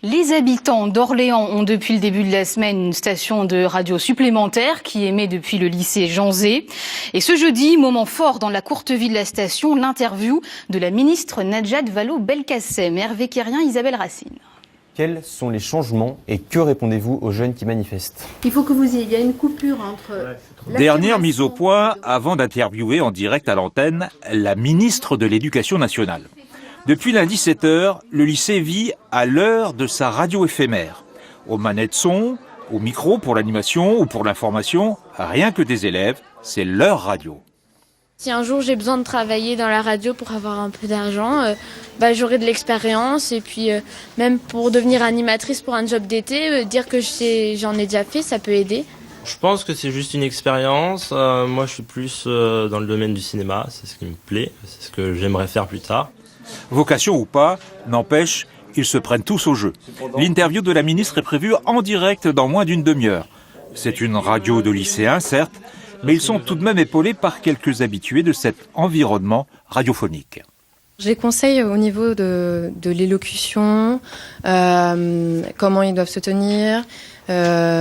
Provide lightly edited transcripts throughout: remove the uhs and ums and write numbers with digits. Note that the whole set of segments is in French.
Les habitants d'Orléans ont depuis le début de la semaine une station de radio supplémentaire qui émet depuis le lycée Jean Zay. Et ce jeudi, moment fort dans la courte vie de la station, l'interview de la ministre Najat Vallaud-Belkacem. Hervé Kérien, Isabelle Racine. Quels sont les changements et que répondez-vous aux jeunes qui manifestent? Il faut que vous ayez, il y a une coupure entre... Dernière mise au point avant d'interviewer en direct à l'antenne la ministre de l'Éducation nationale. Depuis lundi 7h, le lycée vit à l'heure de sa radio éphémère. Aux manettes son, au micro pour l'animation ou pour l'information, rien que des élèves, c'est leur radio. Si un jour j'ai besoin de travailler dans la radio pour avoir un peu d'argent, j'aurai de l'expérience et puis même pour devenir animatrice pour un job d'été, dire que j'en ai déjà fait, ça peut aider. Je pense que c'est juste une expérience. Moi je suis plus dans le domaine du cinéma, c'est ce qui me plaît, c'est ce que j'aimerais faire plus tard. Vocation ou pas, n'empêche, ils se prennent tous au jeu. L'interview de la ministre est prévue en direct dans moins d'une demi-heure. C'est une radio de lycéens, certes, mais ils sont tout de même épaulés par quelques habitués de cet environnement radiophonique. Je les conseille au niveau de l'élocution, comment ils doivent se tenir,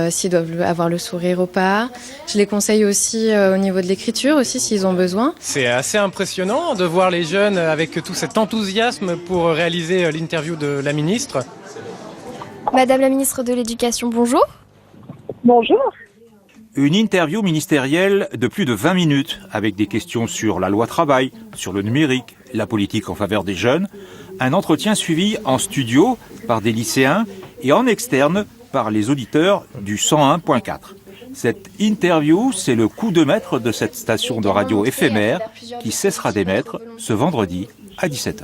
s'ils doivent avoir le sourire ou pas. Je les conseille aussi au niveau de l'écriture, aussi s'ils ont besoin. C'est assez impressionnant de voir les jeunes avec tout cet enthousiasme pour réaliser l'interview de la ministre. Madame la ministre de l'Éducation, bonjour. Bonjour. Une interview ministérielle de plus de 20 minutes avec des questions sur la loi travail, sur le numérique, la politique en faveur des jeunes. Un entretien suivi en studio par des lycéens et en externe par les auditeurs du 101.4. Cette interview, c'est le coup de maître de cette station de radio éphémère qui cessera d'émettre ce vendredi à 17h.